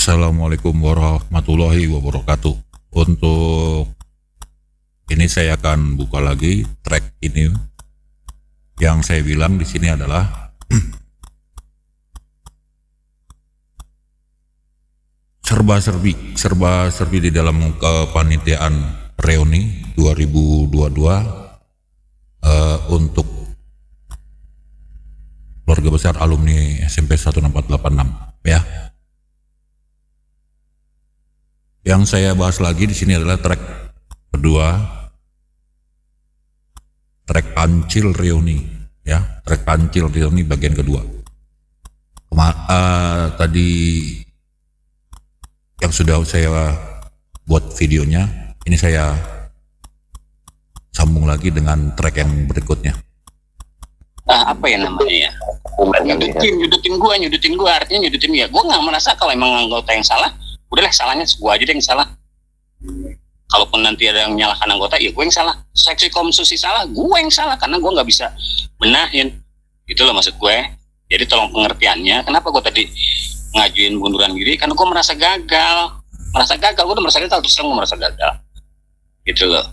Assalamualaikum warahmatullahi wabarakatuh. Untuk ini saya akan buka lagi track ini. Yang saya bilang di sini adalah serba-serbi di dalam kepanitiaan reuni 2022 untuk keluarga besar alumni SMP 1486 ya. Yang saya bahas lagi di sini adalah track kedua, track Kancil Reuni ya, track Kancil Reuni bagian kedua. Tadi yang sudah saya buat videonya, ini saya sambung lagi dengan track yang berikutnya. Apa ya namanya ya? Nyudutin gua, artinya nyudutin ya. Gua nggak merasa kalau emang anggota yang salah, udahlah salahnya gua aja deh yang salah. Kalaupun nanti ada yang menyalahkan anggota, ya gue yang salah. Seksi komsusi salah, gue yang salah karena gue nggak bisa benahin. Itu loh maksud gue. Jadi tolong pengertiannya. Kenapa gue tadi ngajuin bunduran diri? Karena gue merasa gagal. Gue udah merasa gagal, terus terang gue merasa gagal. Gitu loh.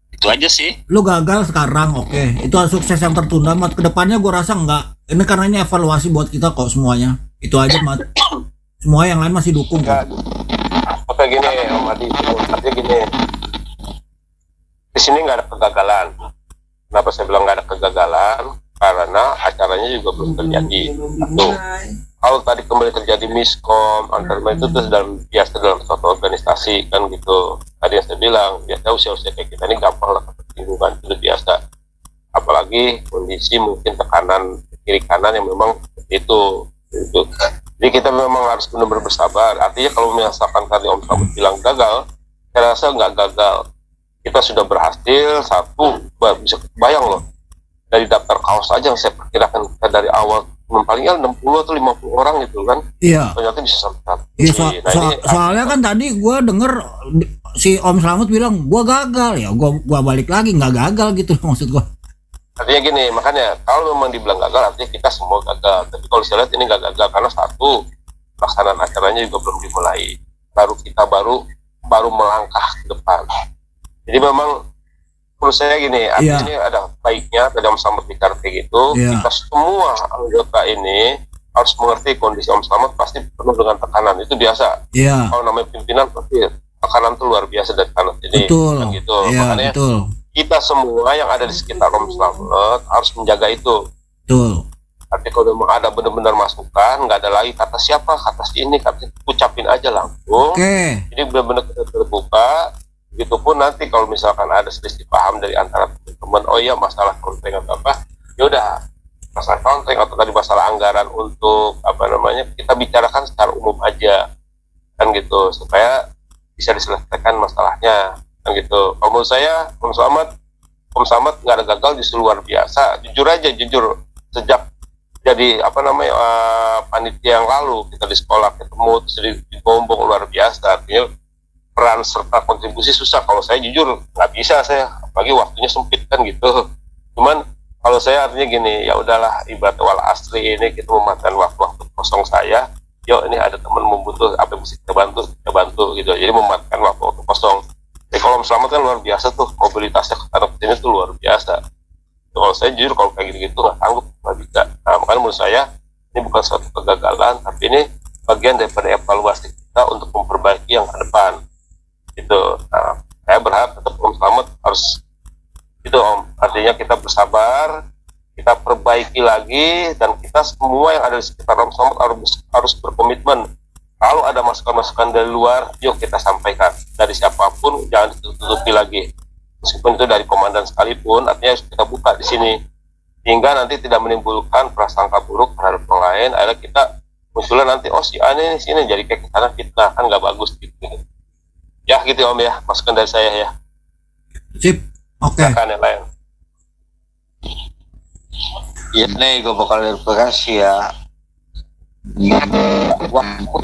Itu aja sih. Lu gagal sekarang, oke. Itu sukses yang tertunda, Mat. Kedepannya gue rasa enggak. Ini karena ini evaluasi buat kita kok semuanya. Itu aja, Mat. Semua yang lain masih dukung kok. Oke gini, Om Adi, artinya gini. Di sini nggak ada kegagalan. Kenapa saya bilang nggak ada kegagalan? Karena acaranya juga belum terjadi. Tuh. Kalau tadi kembali terjadi miskom antar itu terus biasa dalam suatu organisasi kan gitu. Tadi yang saya bilang biasa usia-usia kayak kita ini gampang lah ketersinggungan, itu biasa. Apalagi kondisi mungkin tekanan kiri kanan yang memang itu. Jadi kita memang harus benar-benar bersabar. Artinya kalau misalkan tadi Om Slamet bilang gagal, saya rasa nggak gagal. Kita sudah berhasil satu, bisa bayang loh. Dari daftar kaos aja yang saya perkirakan kita dari awal paling 60 atau 50 orang gitu kan. Iya. Ternyata bisa sampai. Iya, soalnya kan tadi gue denger si Om Slamet bilang gue gagal, ya gue balik lagi nggak gagal gitu maksud gue. Artinya gini, makanya kalau memang dibilang gagal, artinya kita semua gagal. Tapi kalau saya lihat ini nggak gagal karena satu, pelaksanaan acaranya juga belum dimulai. Kita baru melangkah ke depan. Jadi memang menurut saya gini, artinya ini ada baiknya dalam Slamet bicara kayak gitu. Kita semua anggota ini harus mengerti kondisi Om Slamet pasti penuh dengan tekanan. Itu biasa. Kalau namanya pimpinan pasti tekanan itu luar biasa dari kanan ini. Betul. Kan gitu. Makanya betul. Kita semua yang ada di sekitar Om Slamet harus menjaga itu. Betul. Artinya kalau memang ada benar-benar masukan, nggak ada lagi kata siapa, kata si ini, kata ucapin aja langsung. Jadi benar-benar kita terbuka. Begitupun nanti kalau misalkan ada selisih paham dari antara teman-teman, oh iya masalah konteng atau apa, ya udah masalah konteng atau tadi masalah anggaran untuk apa namanya kita bicarakan secara umum aja, kan gitu supaya bisa diselesaikan masalahnya. Kan gitu. Kalau menurut saya, Om Slamet nggak ada gagal, justru luar biasa. Jujur sejak jadi panitia yang lalu kita di sekolah ketemu terus di Gombong luar biasa. Artinya peran serta kontribusi susah. Kalau saya jujur nggak bisa saya, apalagi waktunya sempit kan gitu. Cuman kalau saya artinya gini, ya udahlah ibarat wal asri ini kita memanfaatkan waktu kosong saya. Yuk ini ada teman membutuh apa yang bisa kita bantu gitu. Jadi memanfaatkan waktu kosong. Jadi kalau Om Slamet kan luar biasa tuh, mobilitasnya ke sana sini tuh luar biasa. Kalau saya jujur kalau kayak gitu nggak sanggup, nggak bisa. Nah makanya menurut saya ini bukan suatu kegagalan, tapi ini bagian daripada evaluasi kita untuk memperbaiki yang ke depan. Gitu. Nah saya berharap tetap Om Slamet harus itu Om. Artinya kita bersabar, kita perbaiki lagi, dan kita semua yang ada di sekitar Om Slamet harus berkomitmen. Kalau ada masukan-masukan dari luar, yuk kita sampaikan. Dari siapapun, jangan ditutupi lagi. Meskipun itu dari komandan sekalipun, artinya harus kita buka di sini. Hingga nanti tidak menimbulkan prasangka buruk terhadap yang lain. Akhirnya kita munculnya nanti, oh si aneh sini jadi kayak kesana fitnah, kan nggak bagus gitu. Ya gitu Om ya, masukan dari saya ya. Sip, oke. Silakan yang lain. Ya nih, gue bakal verifikasi ya.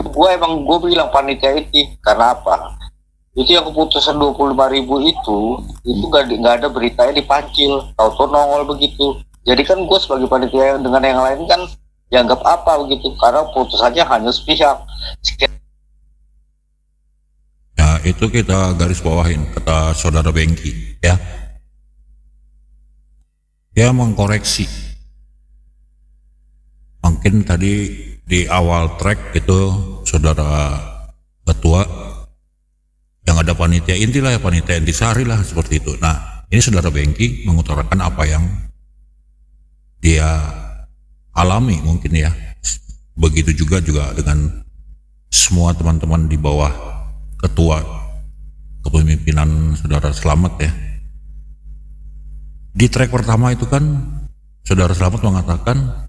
Gue bilang panitia itu karena apa? Itu yang keputusan 25.000 itu nggak ada beritanya dipancil, tahu-tahu nongol begitu. Jadi kan gue sebagai panitia dengan yang lain kan dianggap apa begitu, karena putusannya hanya sepihak. itu kita garis bawahin kata saudara Bengki ya. Dia mengkoreksi. Mungkin tadi di awal track itu saudara ketua yang ada panitia inti lah ya, panitia intisari lah seperti itu. Nah, ini saudara Bengki mengutarakan apa yang dia alami mungkin ya. Begitu juga dengan semua teman-teman di bawah ketua kepemimpinan saudara Slamet ya. Di track pertama itu kan saudara Slamet mengatakan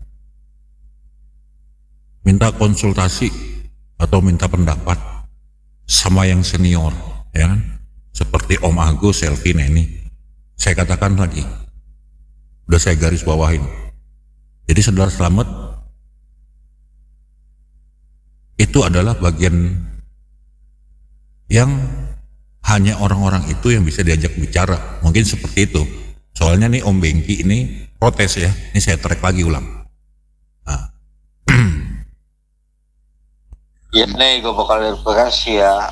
minta konsultasi atau minta pendapat sama yang senior ya kan, seperti Om Agus, Selvi, Neni. Saya katakan lagi, udah saya garis bawahin. Jadi saudara Slamet itu adalah bagian yang hanya orang-orang itu yang bisa diajak bicara, mungkin seperti itu. Soalnya nih Om Bengki ini protes ya, ini saya track lagi ulang. Nah. Ya nih gue bakal verifikasi ya.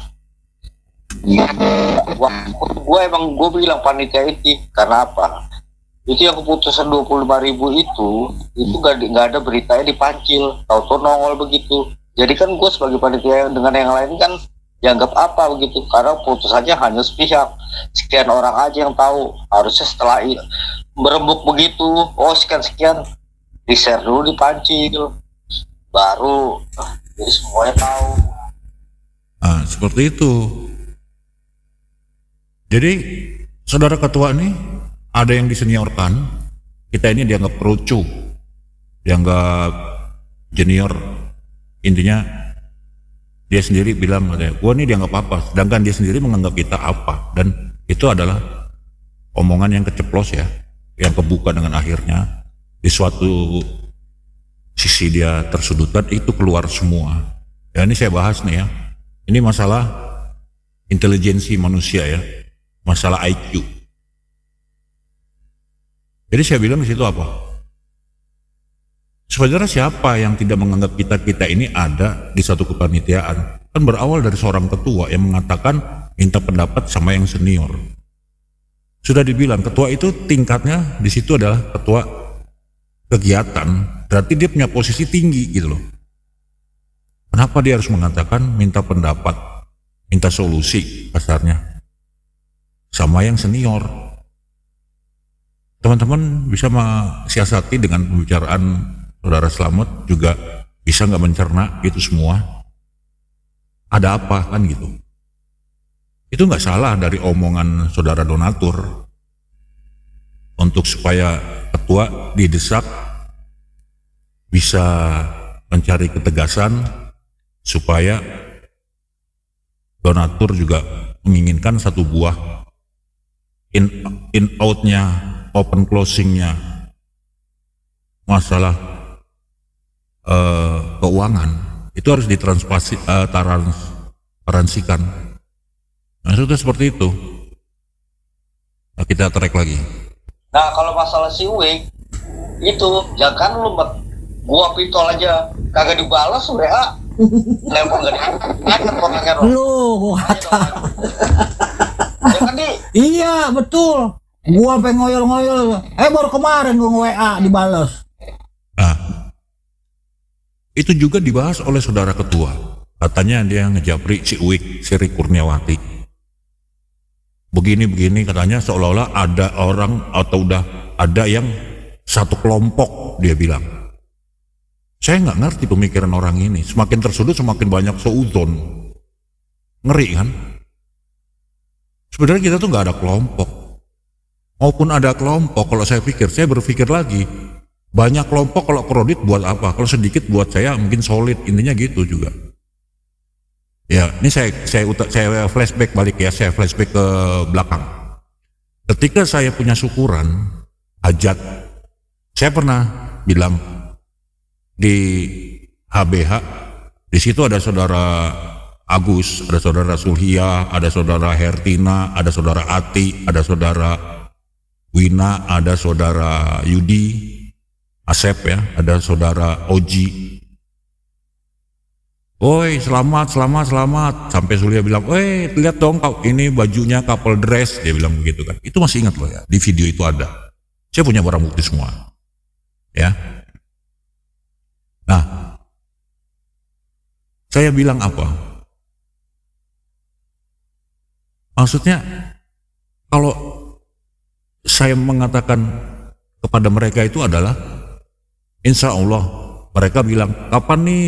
Gue bilang panitia itu karena apa? Itu yang keputusan 25.000 itu gak ada beritanya dipancil, tahu-tahu nongol begitu. Jadi kan gue sebagai panitia dengan yang lain kan dianggap apa begitu, karena putusannya hanya sepihak, sekian orang aja yang tahu. Harusnya setelah berembuk begitu, oh sekian di share dulu, dipancil, baru jadi semuanya tahu. Nah, seperti itu. Jadi saudara ketua ini ada yang diseniorkan, kita ini dianggap perucu, dianggap junior. Intinya dia sendiri bilang, gua ini dianggap apa, sedangkan dia sendiri menganggap kita apa. Dan itu adalah omongan yang keceplos ya, yang kebuka dengan akhirnya di suatu sisi dia tersudutkan, itu keluar semua. Ya ini saya bahas nih ya, ini masalah intelijensi manusia ya, masalah IQ. Jadi saya bilang di situ apa? Sebenarnya siapa yang tidak menganggap kita ini ada di satu kepanitiaan? Kan berawal dari seorang ketua yang mengatakan minta pendapat sama yang senior. Sudah dibilang ketua itu tingkatnya di situ adalah ketua kegiatan, berarti dia punya posisi tinggi gitu loh. Kenapa dia harus mengatakan minta pendapat, minta solusi kasarnya sama yang senior? Teman-teman bisa mensiasati dengan pembicaraan saudara Slamet, juga bisa nggak mencerna itu semua. Ada apa kan gitu? Itu nggak salah dari omongan saudara donatur untuk supaya ketua didesak bisa mencari ketegasan supaya donatur juga menginginkan satu buah in outnya, open closingnya masalah keuangan itu harus transparansikan. Maksudnya seperti itu. Nah, kita track lagi. Nah kalau masalah si Wig itu, jangan lu gua pitol aja kagak dibalas WA, telepon gak diangkat. Lu gua kata. Ya kan Iya betul. Gua sampai ngoyol-ngoyol. Baru kemarin gua nge-WA dibales. Nah, itu juga dibahas oleh saudara ketua. Katanya dia ngejapri si Uik, Sri Kurniawati. Begini-begini katanya seolah-olah ada orang atau udah ada yang satu kelompok, dia bilang. Saya nggak ngerti pemikiran orang ini. Semakin tersudut semakin banyak seuzon. Ngeri kan? Sebenarnya kita tuh nggak ada kelompok. Maupun ada kelompok, kalau saya berpikir lagi, banyak kelompok kalau kredit buat apa? Kalau sedikit buat saya mungkin solid, intinya gitu juga. Ya, ini saya flashback balik ya, saya flashback ke belakang. Ketika saya punya syukuran, hajat, saya pernah bilang di HBH, di situ ada saudara Agus, ada saudara Sulhia, ada saudara Hertina, ada saudara Ati, ada saudara Wina, ada saudara Yudi, Asep ya, ada saudara Oji. Oi, selamat, selamat, selamat. Sampai Surya bilang, lihat dong kau, ini bajunya couple dress. Dia bilang begitu kan. Itu masih ingat loh ya, di video itu ada. Saya punya barang bukti semua. Ya. Nah, saya bilang apa? Maksudnya, kalau saya mengatakan kepada mereka itu adalah, insya Allah, mereka bilang, kapan nih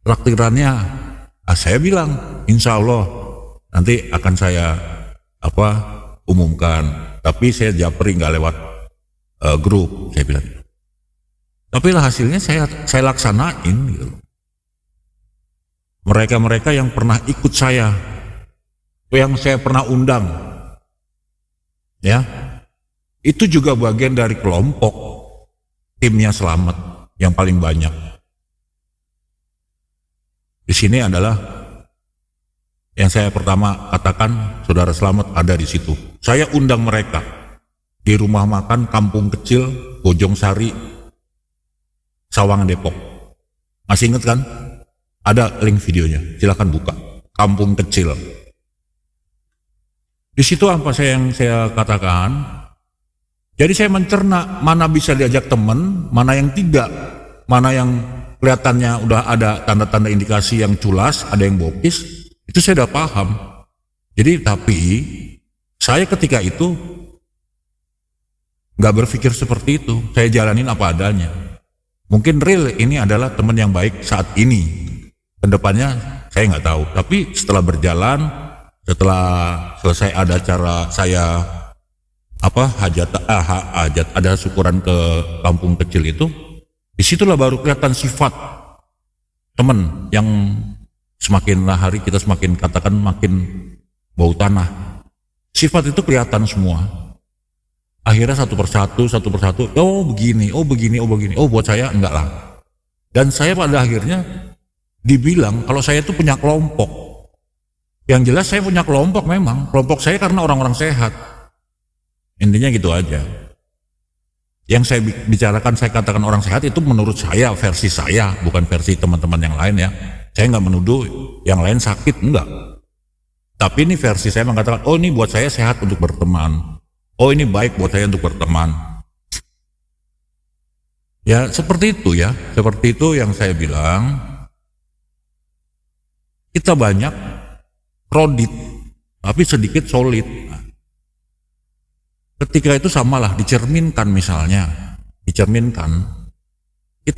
traktirannya? Saya bilang, insya Allah nanti akan saya umumkan. Tapi saya japri nggak lewat grup, saya bilang. Tapi lah hasilnya saya laksanain gitu. Mereka-mereka yang pernah ikut saya, yang saya pernah undang, ya, itu juga bagian dari kelompok timnya Selamat yang paling banyak. Di sini adalah yang saya pertama katakan, saudara Selamat ada di situ. Saya undang mereka di rumah makan kampung kecil Bojong Sari, Sawangan, Depok. Masih ingat kan? Ada link videonya, silakan buka. Kampung kecil. Di situ apa yang saya katakan? Jadi saya mencerna mana bisa diajak teman, mana yang tidak, mana yang kelihatannya udah ada tanda-tanda indikasi yang culas, ada yang bokis, itu saya udah paham. Jadi tapi saya ketika itu nggak berpikir seperti itu, saya jalanin apa adanya. Mungkin real ini adalah teman yang baik saat ini, kedepannya saya nggak tahu. Tapi setelah berjalan, setelah selesai ada acara saya hajat ada syukuran ke kampung kecil itu, disitulah baru kelihatan sifat teman yang semakin hari kita semakin katakan makin bau tanah. Sifat itu kelihatan semua. Akhirnya satu persatu, oh begini, buat saya enggak lah. Dan saya pada akhirnya dibilang kalau saya itu punya kelompok. Yang jelas saya punya kelompok memang. Kelompok saya karena orang-orang sehat. Intinya gitu aja. Yang saya bicarakan, saya katakan orang sehat itu menurut saya, versi saya, bukan versi teman-teman yang lain ya. Saya nggak menuduh yang lain sakit, enggak. Tapi ini versi saya mengatakan, oh ini buat saya sehat untuk berteman. Oh ini baik buat saya untuk berteman. Ya seperti itu ya, seperti itu yang saya bilang. Kita banyak kredit, tapi sedikit solid. Ketika itu samalah dicerminkan misalnya, kita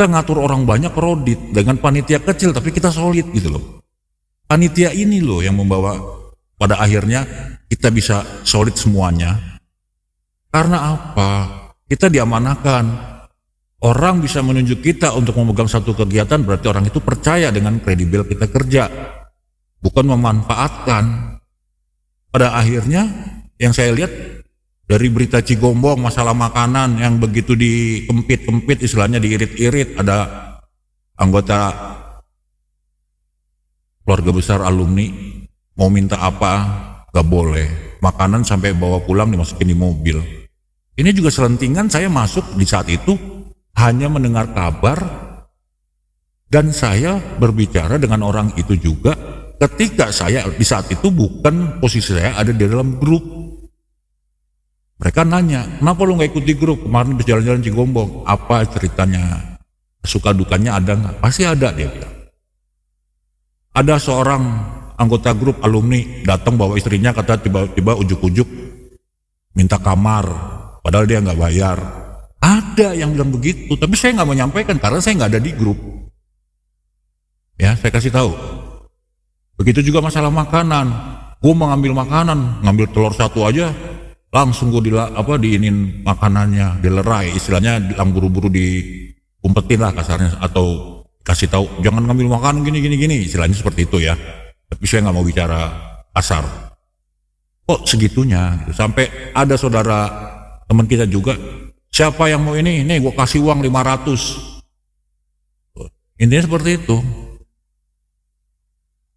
ngatur orang banyak kredit dengan panitia kecil, tapi kita solid gitu loh. Panitia ini loh yang membawa pada akhirnya kita bisa solid semuanya. Karena apa? Kita diamanahkan. Orang bisa menunjuk kita untuk memegang satu kegiatan, berarti orang itu percaya dengan kredibel kita kerja. Bukan memanfaatkan. Pada akhirnya yang saya lihat dari berita Cigombong masalah makanan yang begitu dikempit-kempit, istilahnya diirit-irit, ada anggota keluarga besar alumni mau minta apa gak boleh, makanan sampai bawa pulang dimasukin di mobil. Ini juga selentingan saya masuk di saat itu hanya mendengar kabar dan saya berbicara dengan orang itu juga ketika saya di saat itu bukan posisi saya ada di dalam grup. Mereka nanya, kenapa lu gak ikut di grup? Kemarin berjalan-jalan Cigombong, apa ceritanya? Suka dukanya ada gak? Pasti ada, dia bilang. Ada seorang anggota grup alumni datang bawa istrinya, kata tiba-tiba ujuk-ujuk minta kamar, padahal dia gak bayar. Ada yang bilang begitu, tapi saya gak menyampaikan karena saya gak ada di grup. Ya, saya kasih tahu. Begitu juga masalah makanan. Gue mau ngambil makanan, ngambil telur satu aja, langsung gue diinin makanannya, dilerai, istilahnya buru-buru diumpetin lah kasarnya, atau kasih tahu jangan ngambil makanan gini, istilahnya seperti itu ya. Tapi saya nggak mau bicara kasar. Kok segitunya? Gitu. Sampai ada saudara teman kita juga, siapa yang mau ini? Nih gue kasih uang 500. Intinya seperti itu.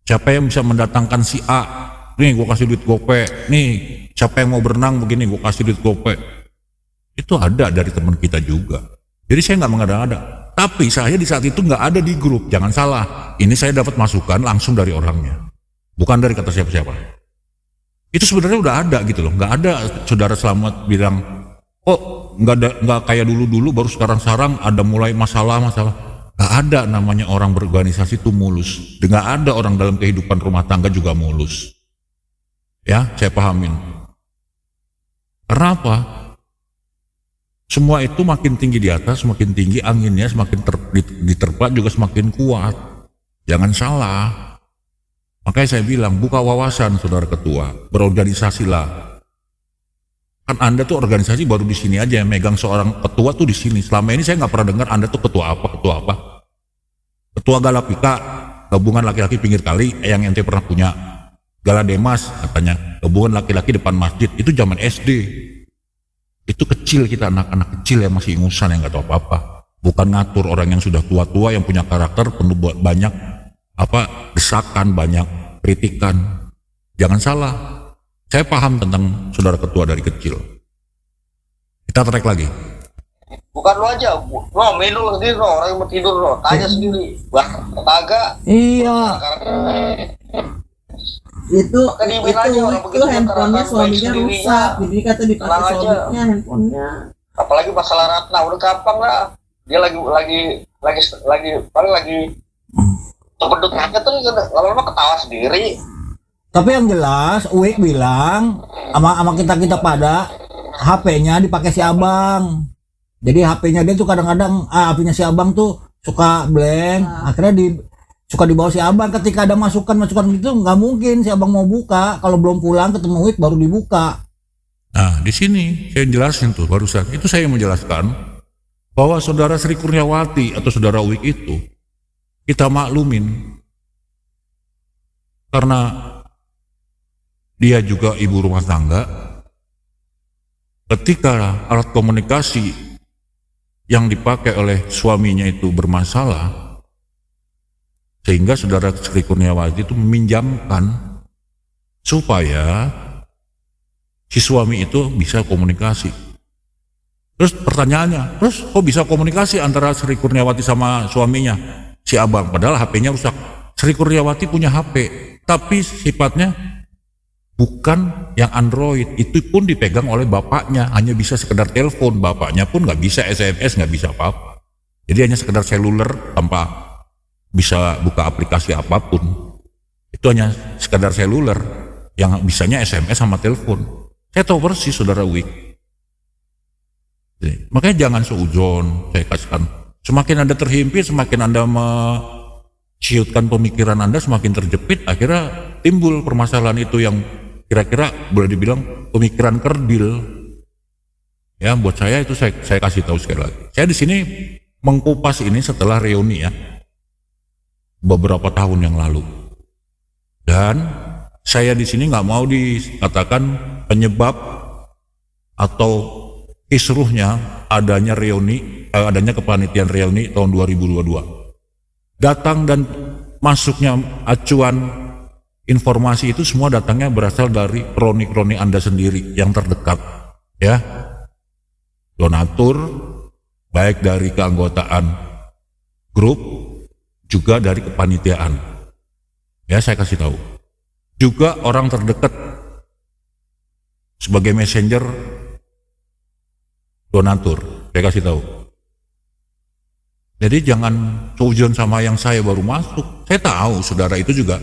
Siapa yang bisa mendatangkan si A? Nih gue kasih duit gope. Nih siapa yang mau berenang begini, gue kasih duit gope. Itu ada dari teman kita juga. Jadi saya nggak mengada-ngada. Tapi saya di saat itu nggak ada di grup, jangan salah. ini saya dapat masukan langsung dari orangnya, bukan dari kata siapa-siapa. Itu sebenarnya udah ada gitu loh. Nggak ada saudara Selamat bilang, oh nggak kayak dulu baru sekarang ada mulai masalah. Nggak ada namanya orang berorganisasi itu mulus. Nggak ada orang dalam kehidupan rumah tangga juga mulus. Ya, saya pahamin. Karena apa? Semua itu makin tinggi di atas, semakin tinggi anginnya, semakin diterpa juga semakin kuat. Jangan salah. Makanya saya bilang, buka wawasan saudara ketua, berorganisasilah. Kan Anda tuh organisasi baru di sini aja, yang megang seorang ketua tuh di sini. Selama ini saya nggak pernah dengar Anda tuh ketua apa. Ketua Galapika, gabungan laki-laki pinggir kali, yang ente pernah punya. Galademas katanya, gabungan laki-laki depan masjid, itu zaman SD. Itu kecil kita, anak-anak kecil yang masih ingusan yang nggak tahu apa-apa. Bukan ngatur orang yang sudah tua-tua yang punya karakter penuh banyak desakan, banyak kritikan. Jangan salah, saya paham tentang saudara ketua dari kecil. Kita track lagi. Bukan lu aja, minum sendiri orang yang mau tidur tanya sendiri. Kagak. Iya. itu handphonenya suaminya rusak, jadi kata dipakai suaminya handphonenya. Apalagi masalah Ratna udah gampang lah, dia lagi terpedut rakyat tuh lama-lama ketawa sendiri. Tapi yang jelas Uik bilang sama kita pada HP-nya dipakai si abang. Jadi HP-nya dia tuh kadang-kadang HP-nya si abang tuh suka blank, akhirnya suka dibawa si abang. Ketika ada masukan gitu nggak mungkin si abang mau buka, kalau belum pulang ketemu Uik baru dibuka. Nah di sini saya jelasin tuh barusan, itu saya menjelaskan bahwa saudara Sri Kurniawati atau saudara Uik itu kita maklumin karena dia juga ibu rumah tangga. Ketika alat komunikasi yang dipakai oleh suaminya itu bermasalah, sehingga saudara Sri Kurniawati itu meminjamkan supaya si suami itu bisa komunikasi. Terus pertanyaannya, terus kok bisa komunikasi antara Sri Kurniawati sama suaminya, si abang, padahal HP-nya rusak. Sri Kurniawati punya HP, tapi sifatnya bukan yang Android, itu pun dipegang oleh bapaknya, hanya bisa sekedar telepon, bapaknya pun nggak bisa SMS, nggak bisa apa-apa. Jadi hanya sekedar seluler tanpa bisa buka aplikasi apapun. Itu hanya sekedar seluler yang bisanya SMS sama telepon. Saya tahu persis saudara Wik. Jadi, makanya jangan seuzon, saya kasihkan. Semakin Anda terhimpit, semakin Anda ciutkan pemikiran Anda, semakin terjepit, akhirnya timbul permasalahan itu yang kira-kira boleh dibilang pemikiran kerdil. Ya, buat saya itu saya kasih tahu sekali lagi. Saya di sini mengkupas ini setelah reuni ya, beberapa tahun yang lalu. Dan saya di sini nggak mau dikatakan penyebab atau kisruhnya adanya reuni, adanya kepanitiaan reuni tahun 2022. Datang dan masuknya acuan informasi itu semua datangnya berasal dari kroni-kroni Anda sendiri yang terdekat, ya. Donatur, baik dari keanggotaan grup, juga dari kepanitiaan. Ya, saya kasih tahu. Juga orang terdekat sebagai messenger donatur, saya kasih tahu. Jadi jangan seujon sama yang saya baru masuk. Saya tahu saudara itu juga,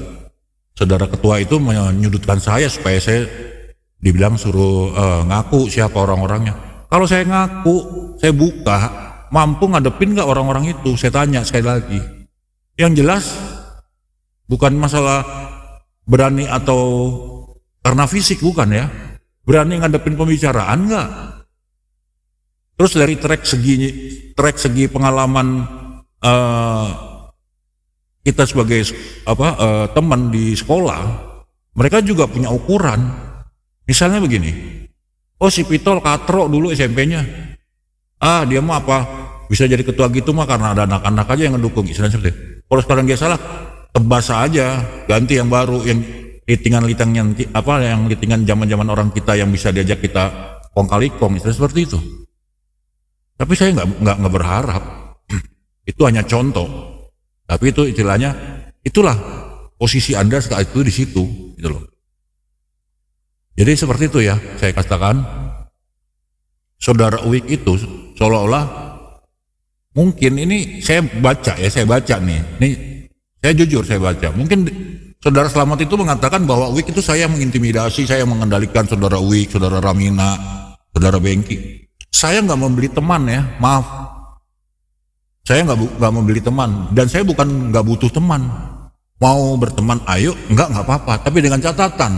saudara ketua itu menyudutkan saya supaya saya dibilang suruh ngaku siapa orang-orangnya. Kalau saya ngaku, saya buka, mampu ngadepin nggak orang-orang itu? Saya tanya sekali lagi. Yang jelas bukan masalah berani atau karena fisik, bukan ya. Berani ngadepin pembicaraan nggak? Terus dari track segi pengalaman kita sebagai teman di sekolah, mereka juga punya ukuran. Misalnya begini, oh si Pitol katro dulu SMP-nya, dia mah apa bisa jadi ketua gitu mah karena ada anak-anak aja yang ngedukung, istilahnya seperti itu. Kalau sekarang dia salah, tebas aja, ganti yang baru, yang litingan zaman-zaman orang kita yang bisa diajak kita kong kali kong, istilahnya seperti itu. Tapi saya nggak berharap, itu hanya contoh. Tapi itu istilahnya Itulah posisi Anda saat itu di situ, gitu loh. Jadi seperti itu ya, saya katakan, saudara Uik itu seolah-olah mungkin ini saya baca nih, ini saya jujur saya baca, mungkin saudara Slamet itu mengatakan bahwa Uik itu saya mengintimidasi, saya mengendalikan saudara Uik, saudara Ramina, saudara Bengki. Saya nggak membeli teman ya, maaf. Saya nggak membeli teman, dan saya bukan nggak butuh teman. Mau berteman, ayo, nggak apa-apa. Tapi dengan catatan,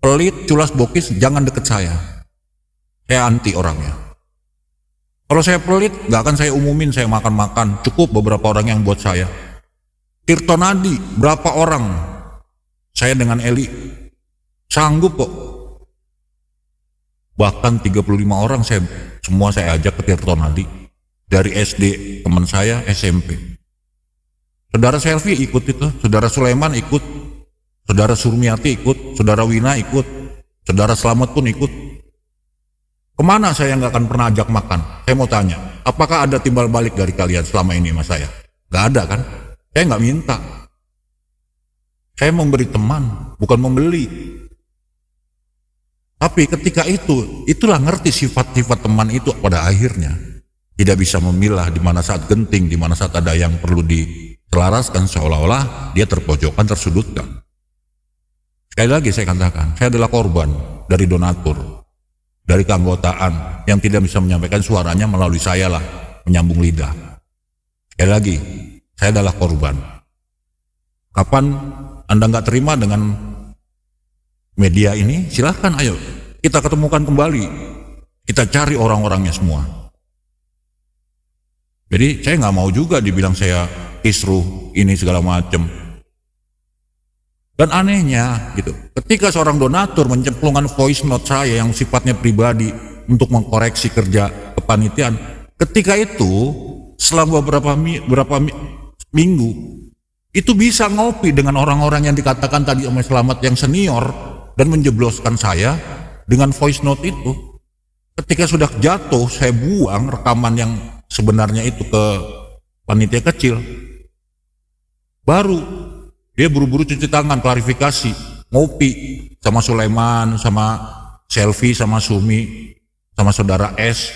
pelit, culas, bokis, jangan deket saya. Saya anti orangnya. Kalau saya pelit, nggak akan saya umumin saya makan-makan. Cukup beberapa orang yang buat saya. Tirto Nadi, berapa orang? Saya dengan Eli sanggup kok. Bahkan 35 orang semua saya ajak ke Tirto Nadi. Dari SD teman saya, SMP. Saudara Selvi ikut itu, saudara Sulaiman ikut, saudara Surmiati ikut, saudara Wina ikut, saudara Slamet pun ikut. Kemana saya nggak akan pernah ajak makan? Saya mau tanya, apakah ada timbal balik dari kalian selama ini sama saya? Nggak ada kan? Saya nggak minta. Saya memberi teman, bukan membeli. Tapi ketika itulah ngerti sifat-sifat teman itu pada akhirnya. Tidak bisa memilah di mana saat genting, di mana saat ada yang perlu diselaraskan, seolah-olah dia terpojokkan, tersudutkan. Sekali lagi saya katakan, saya adalah korban dari donatur, dari keanggotaan yang tidak bisa menyampaikan suaranya melalui saya lah, menyambung lidah. Sekali lagi, saya adalah korban. Kapan Anda nggak terima dengan media ini, silahkan ayo, kita ketemukan kembali, kita cari orang-orangnya semua. Jadi saya nggak mau juga dibilang saya kisruh ini segala macam. Dan anehnya gitu, ketika seorang donatur mencemplungkan voice note saya yang sifatnya pribadi untuk mengkoreksi kerja kepanitiaan, ketika itu selama beberapa minggu itu bisa ngopi dengan orang-orang yang dikatakan tadi Om Slamet yang senior dan menjebloskan saya dengan voice note itu. Ketika sudah jatuh, saya buang rekaman yang sebenarnya itu ke panitia kecil. Baru dia buru-buru cuci tangan, klarifikasi, ngopi sama Sulaiman, sama Selvi, sama Sumi, sama saudara S.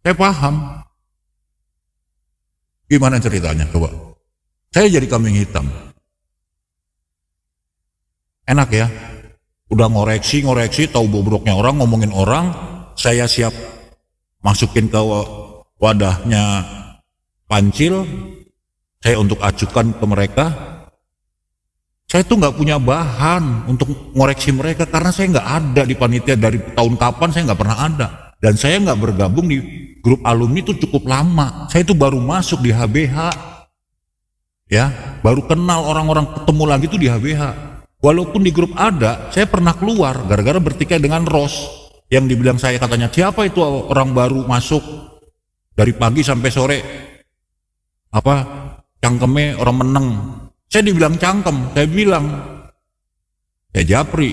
Saya paham. Gimana ceritanya coba? Saya jadi kambing hitam. Enak ya? Udah ngoreksi, tahu bobroknya orang, ngomongin orang, saya siap masukin ke wadahnya pancil, saya untuk acukan ke mereka. Saya tuh nggak punya bahan untuk ngoreksi mereka karena saya nggak ada di panitia dari tahun kapan, saya nggak pernah ada. Dan saya nggak bergabung di grup alumni itu cukup lama. Saya itu baru masuk di HBH, ya, baru kenal orang-orang, ketemu lagi tuh di HBH. Walaupun di grup ada, saya pernah keluar gara-gara bertikai dengan Ros yang dibilang saya katanya siapa itu orang baru masuk. Dari pagi sampai sore, cangkeme orang meneng. Saya dibilang cangkem, saya bilang, ya Japri,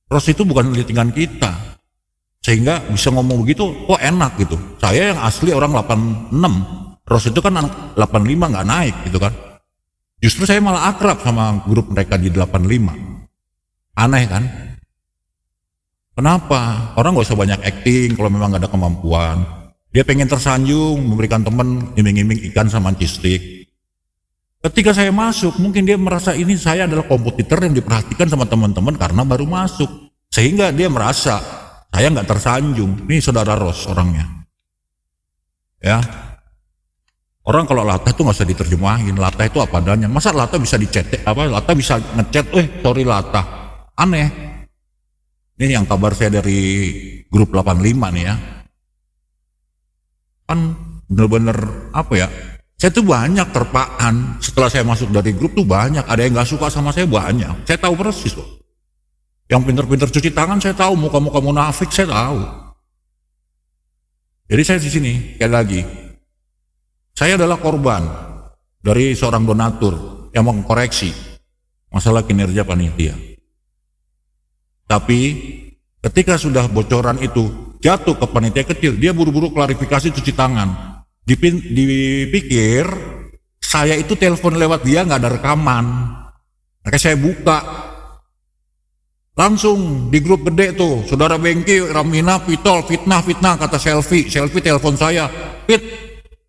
Ros itu bukan litingan kita. Sehingga bisa ngomong begitu, kok enak gitu. Saya yang asli orang 86, Ros itu kan 85 nggak naik gitu kan. Justru saya malah akrab sama grup mereka di 85. Aneh kan? Kenapa? Orang nggak usah banyak acting kalau memang nggak ada kemampuan. Dia pengen tersanjung, memberikan teman iming-iming ikan sama cistik. Ketika saya masuk, mungkin dia merasa ini saya adalah kompetitor yang diperhatikan sama teman-teman karena baru masuk. Sehingga dia merasa saya nggak tersanjung. Ini saudara Ros orangnya. Ya, orang kalau latah itu nggak usah diterjemahin. Latah itu apa adanya. Masa latah bisa dicetek? Latah bisa ngechat? Sorry latah. Aneh. Ini yang kabar saya dari grup 85 nih ya. Kan bener-bener saya tuh banyak terpaan setelah saya masuk dari grup tuh banyak, ada yang nggak suka sama saya banyak, saya tahu persis kok. Yang pinter-pinter cuci tangan saya tahu, muka-muka munafik saya tahu. Jadi saya di sini sekali lagi, saya adalah korban dari seorang donatur yang mengkoreksi masalah kinerja panitia. Tapi ketika sudah bocoran itu jatuh ke panitia kecil, dia buru-buru klarifikasi cuci tangan. Dipikir saya itu telepon lewat dia nggak ada rekaman. Makanya saya buka. Langsung di grup gede tuh, Saudara Bengki, Ramina, Pitol, fitnah, kata Selfie telepon saya. Pit,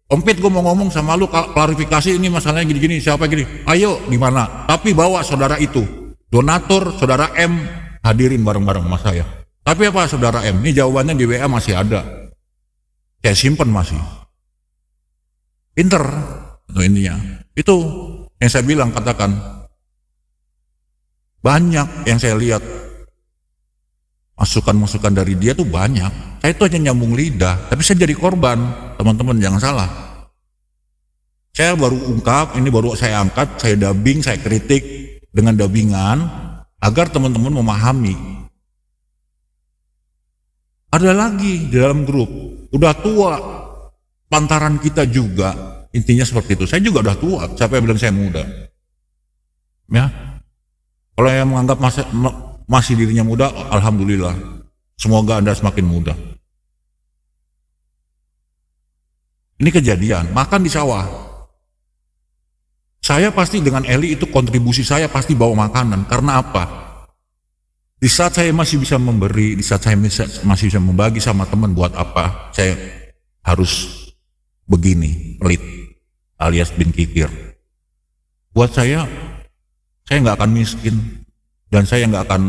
Om Pit, gue mau ngomong sama lu, klarifikasi ini masalahnya gini-gini, siapa gini. Ayo, di mana? Tapi bawa saudara itu, donatur, Saudara M, hadirin bareng-bareng sama saya. Tapi apa Saudara M? Ini jawabannya di WA masih ada. Saya simpen masih. Pinter, itu intinya. Itu yang saya bilang, katakan. Banyak yang saya lihat masukan-masukan dari dia tuh banyak. Saya itu hanya nyambung lidah, tapi saya jadi korban. Teman-teman jangan salah. Saya baru ungkap, ini baru saya angkat, saya dubbing, saya kritik dengan dubbingan agar teman-teman memahami. Ada lagi di dalam grup, udah tua, pantaran kita juga, intinya seperti itu. Saya juga udah tua, siapa yang bilang saya muda? Ya. Kalau yang menganggap masih dirinya muda, alhamdulillah. Semoga Anda semakin muda. Ini kejadian, makan di sawah. Saya pasti dengan Eli itu kontribusi saya pasti bawa makanan. Karena apa? Di saat saya masih bisa memberi, di saat saya masih bisa membagi sama teman, buat apa? Saya harus begini, pelit, alias bin kikir. Buat saya nggak akan miskin dan saya nggak akan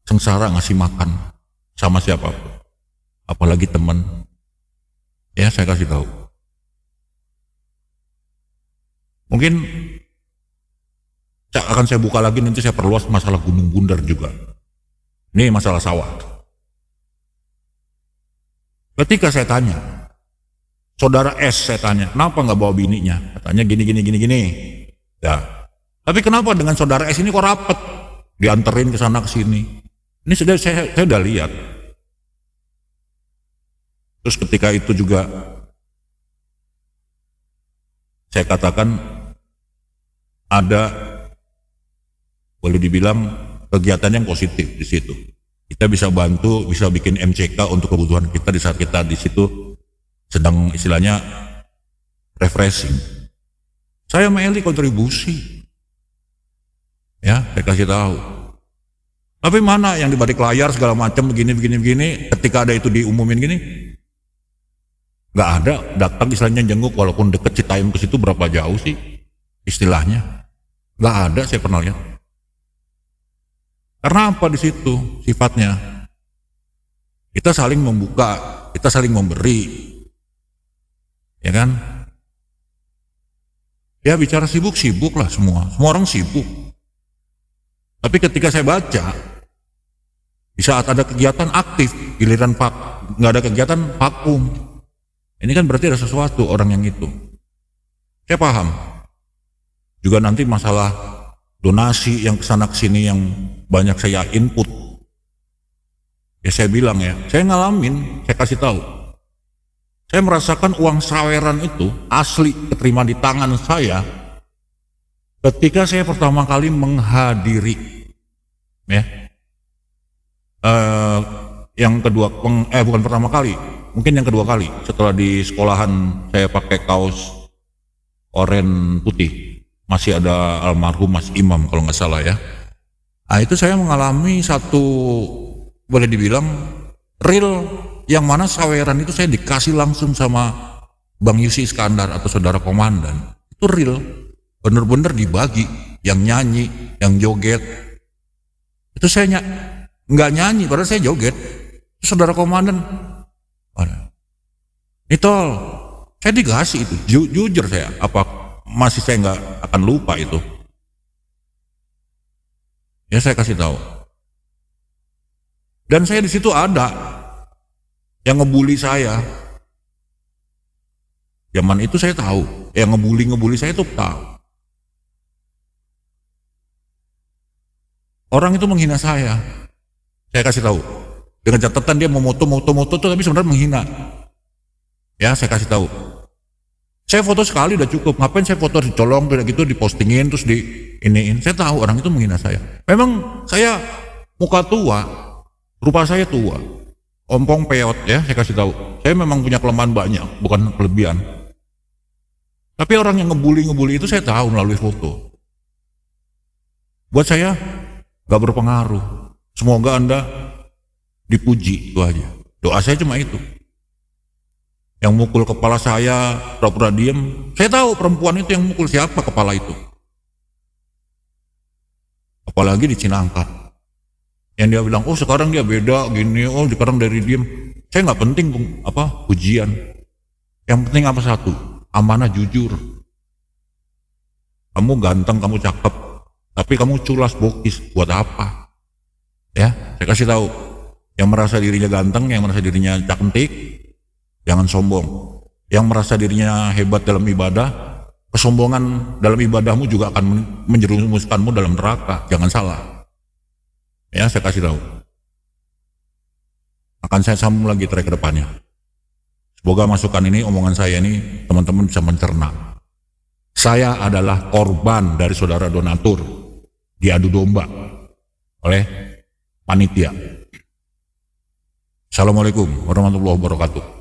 sengsara ngasih makan sama siapapun, apalagi teman. Ya, saya kasih tahu. Mungkin akan saya buka lagi, nanti saya perluas masalah Gunung Bundar juga. Ini masalah sawah. Ketika saya tanya, Saudara S, saya tanya, kenapa nggak bawa bininya? Katanya gini. Ya. Tapi kenapa dengan Saudara S ini kok rapet? Dianterin ke sana ke sini. Ini sudah saya udah lihat. Terus ketika itu juga saya katakan ada, boleh dibilang, kegiatan yang positif di situ. Kita bisa bantu, bisa bikin MCK untuk kebutuhan kita di saat kita di situ sedang istilahnya refreshing. Saya sama Eli kontribusi. Ya, saya kasih tahu. Tapi mana yang di balik layar segala macam begini, ketika ada itu diumumin gini, nggak ada. Datang istilahnya jenguk, walaupun deket Citayam ke situ berapa jauh sih istilahnya, nggak ada saya pernah lihat. Karena apa di situ sifatnya? Kita saling membuka, kita saling memberi, ya kan? Ya bicara sibuk lah semua orang sibuk. Tapi ketika saya baca, di saat ada kegiatan aktif, giliran nggak ada kegiatan vakum. Ini kan berarti ada sesuatu orang yang itu. Saya paham. Juga nanti masalah donasi yang kesana kesini yang banyak saya input. Ya saya bilang ya, saya ngalamin, saya kasih tahu. Saya merasakan uang saweran itu asli keterima di tangan saya ketika saya pertama kali menghadiri, ya, yang kedua, bukan pertama kali, mungkin yang kedua kali setelah di sekolahan saya pakai kaos oranye putih, masih ada almarhum Mas Imam kalau nggak salah ya. Nah itu saya mengalami satu, boleh dibilang real, yang mana saweran itu saya dikasih langsung sama Bang Yusi Iskandar atau Saudara Komandan. Itu real, bener-bener dibagi, yang nyanyi, yang joget. Itu saya nggak nyanyi, padahal saya joget. Itu Saudara Komandan, Nitol, saya dikasih itu, jujur saya, apa masih saya nggak akan lupa itu. Ya saya kasih tahu. Dan saya di situ ada yang ngebully saya. Zaman itu saya tahu, yang ngebully saya itu tahu. Orang itu menghina saya kasih tahu. Dengan catatan dia mau moto tuh, tapi sebenarnya menghina. Ya saya kasih tahu. Saya foto sekali udah cukup. Ngapain saya foto dicolong kayak gitu, dipostingin terus di iniin. Saya tahu orang itu menghina saya. Memang saya muka tua, rupa saya tua, ompong peot ya, saya kasih tahu. Saya memang punya kelemahan banyak, bukan kelebihan. Tapi orang yang ngebully itu saya tahu melalui foto. Buat saya gak berpengaruh. Semoga Anda dipuji, itu aja. Doa saya cuma itu. Yang mukul kepala saya, pura-pura diem, saya tahu perempuan itu yang mukul siapa kepala itu. Apalagi di Cinangka. Yang dia bilang, oh sekarang dia beda, gini, oh sekarang dari diem. Saya nggak penting pujian. Yang penting apa satu, amanah jujur. Kamu ganteng, kamu cakep, tapi kamu culas bokis, buat apa? Ya, saya kasih tahu. Yang merasa dirinya ganteng, yang merasa dirinya cantik, jangan sombong. Yang merasa dirinya hebat dalam ibadah, kesombongan dalam ibadahmu juga akan menjerumuskanmu dalam neraka. Jangan salah. Ya, saya kasih tahu. Akan saya sambung lagi track ke depannya. Semoga masukan ini, omongan saya ini, teman-teman bisa mencerna. Saya adalah korban dari saudara donatur diadu domba oleh panitia. Assalamualaikum warahmatullahi wabarakatuh.